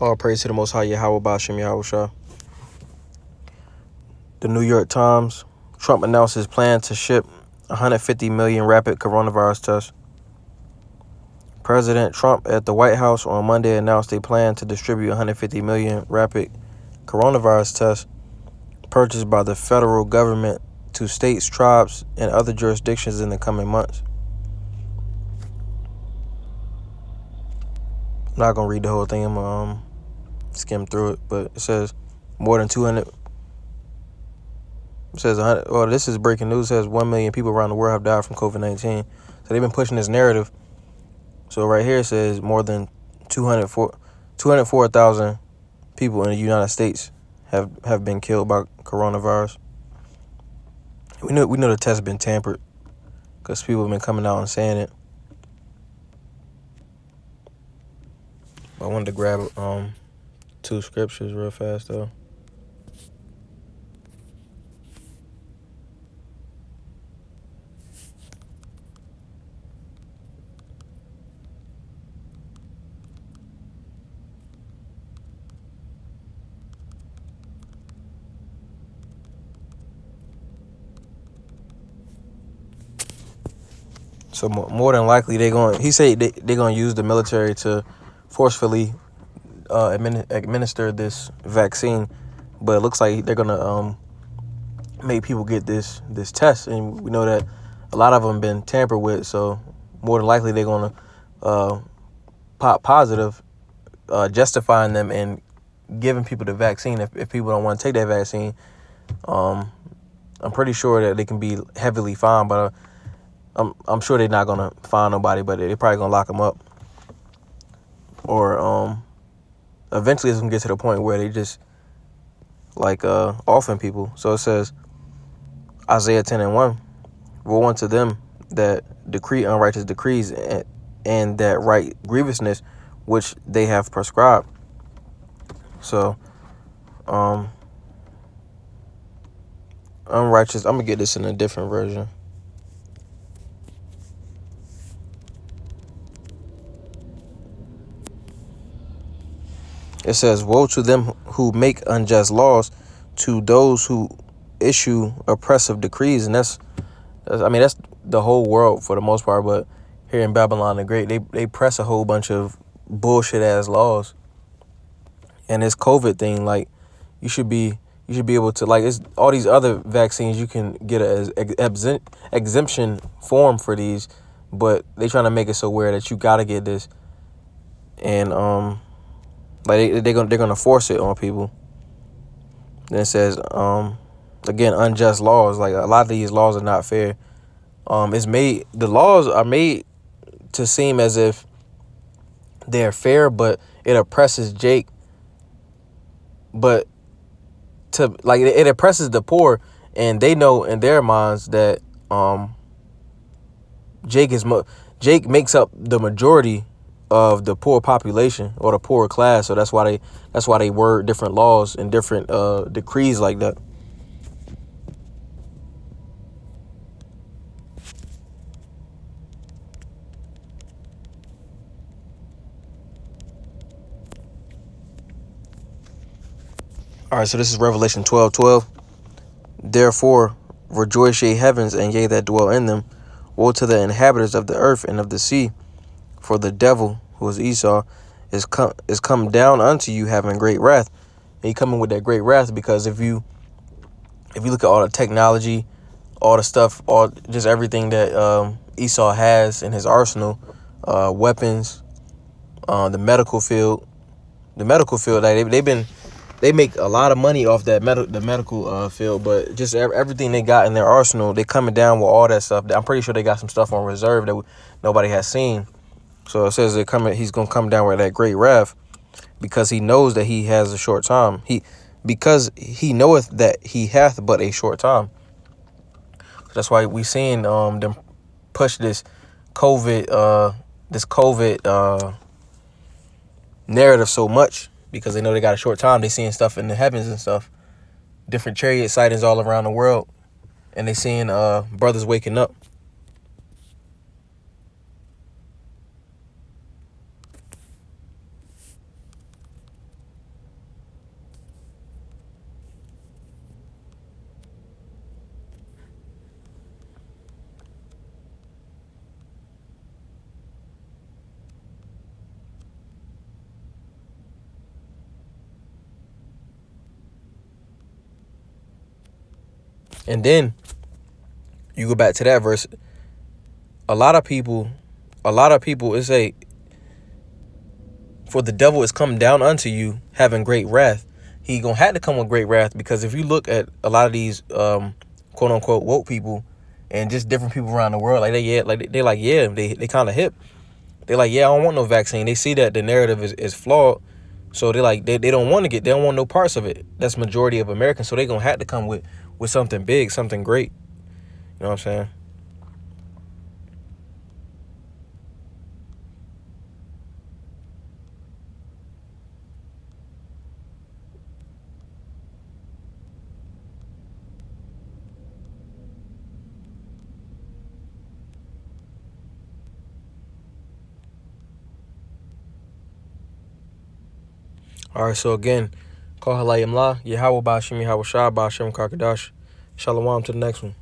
All praise to the Most High Yahweh Bashem Yahushua. The New York Times. Trump announced his plan to ship 150 million rapid coronavirus tests. President Trump at the White House on Monday announced a plan to distribute 150 million rapid coronavirus tests purchased by the federal government to states, tribes, and other jurisdictions in the coming months. I'm not going to read the whole thing. I'm going to skim through it, but it says more than 200. It says 100. Well, this is breaking news. It says 1 million people around the world have died from COVID-19. So they've been pushing this narrative. So right here it says more than 204,000 people in the United States have been killed by coronavirus. We know the test has been tampered because people have been coming out and saying it. I wanted to grab two scriptures real fast though. So more than likely he said they're going to use the military to forcefully administer this vaccine, but it looks like they're going to make people get this test, and we know that a lot of them been tampered with, so more than likely they're going to pop positive, justifying them and giving people the vaccine. If people don't want to take that vaccine, I'm pretty sure that they can be heavily fined, but I'm sure they're not gonna fine nobody, but they're probably gonna lock them up, or eventually it's gonna get to the point where they just like offing people. So it says Isaiah 10:1, woe unto them that decree unrighteous decrees and that write grievousness which they have prescribed. So unrighteous. I'm gonna get this in a different version. It says, woe to them who make unjust laws, to those who issue oppressive decrees. And that's the whole world for the most part. But here in Babylon the Great, they press a whole bunch of bullshit ass laws. And this COVID thing, like, you should be able to, like, it's all these other vaccines, you can get an exemption form for these, but they trying to make it so weird that you gotta get this. And like they're gonna force it on people. Then it says again, unjust laws. Like, a lot of these laws are not fair. The laws are made to seem as if they're fair, but it oppresses Jake. But it oppresses the poor, and they know in their minds that Jake makes up the majority of the poor population or the poor class. So that's why they word different laws and different decrees like that. All right, so this is Revelation 12:12. Therefore rejoice, ye heavens, and ye that dwell in them. Woe to the inhabitants of the earth and of the sea, for the devil, who is Esau, is come down unto you, having great wrath. And he coming with that great wrath because if you look at all the technology, all the stuff, just everything that Esau has in his arsenal, weapons, the medical field, like they make a lot of money off that the medical field, but just everything they got in their arsenal, they coming down with all that stuff. I'm pretty sure they got some stuff on reserve that nobody has seen. So it says he's gonna come down with that great wrath, because he knows that he has a short time. Because he knoweth that he hath but a short time. That's why we seeing them push this COVID narrative so much, because they know they got a short time. They seeing stuff in the heavens and stuff, different chariot sightings all around the world, and they seeing brothers waking up. And then you go back to that verse. A lot of people, it say, for the devil is come down unto you, having great wrath. He gonna have to come with great wrath, because if you look at a lot of these quote unquote woke people and just different people around the world, like they kind of hip. They like, yeah, I don't want no vaccine. They see that the narrative is flawed, so they don't want to they don't want no parts of it. That's majority of Americans, so they gonna have to come with something big, something great. You know what I'm saying? All right, so again, call Halayim La, Yahweh Bashim, Yahweh Shah Bashim Kakadash. Shalom to the next one.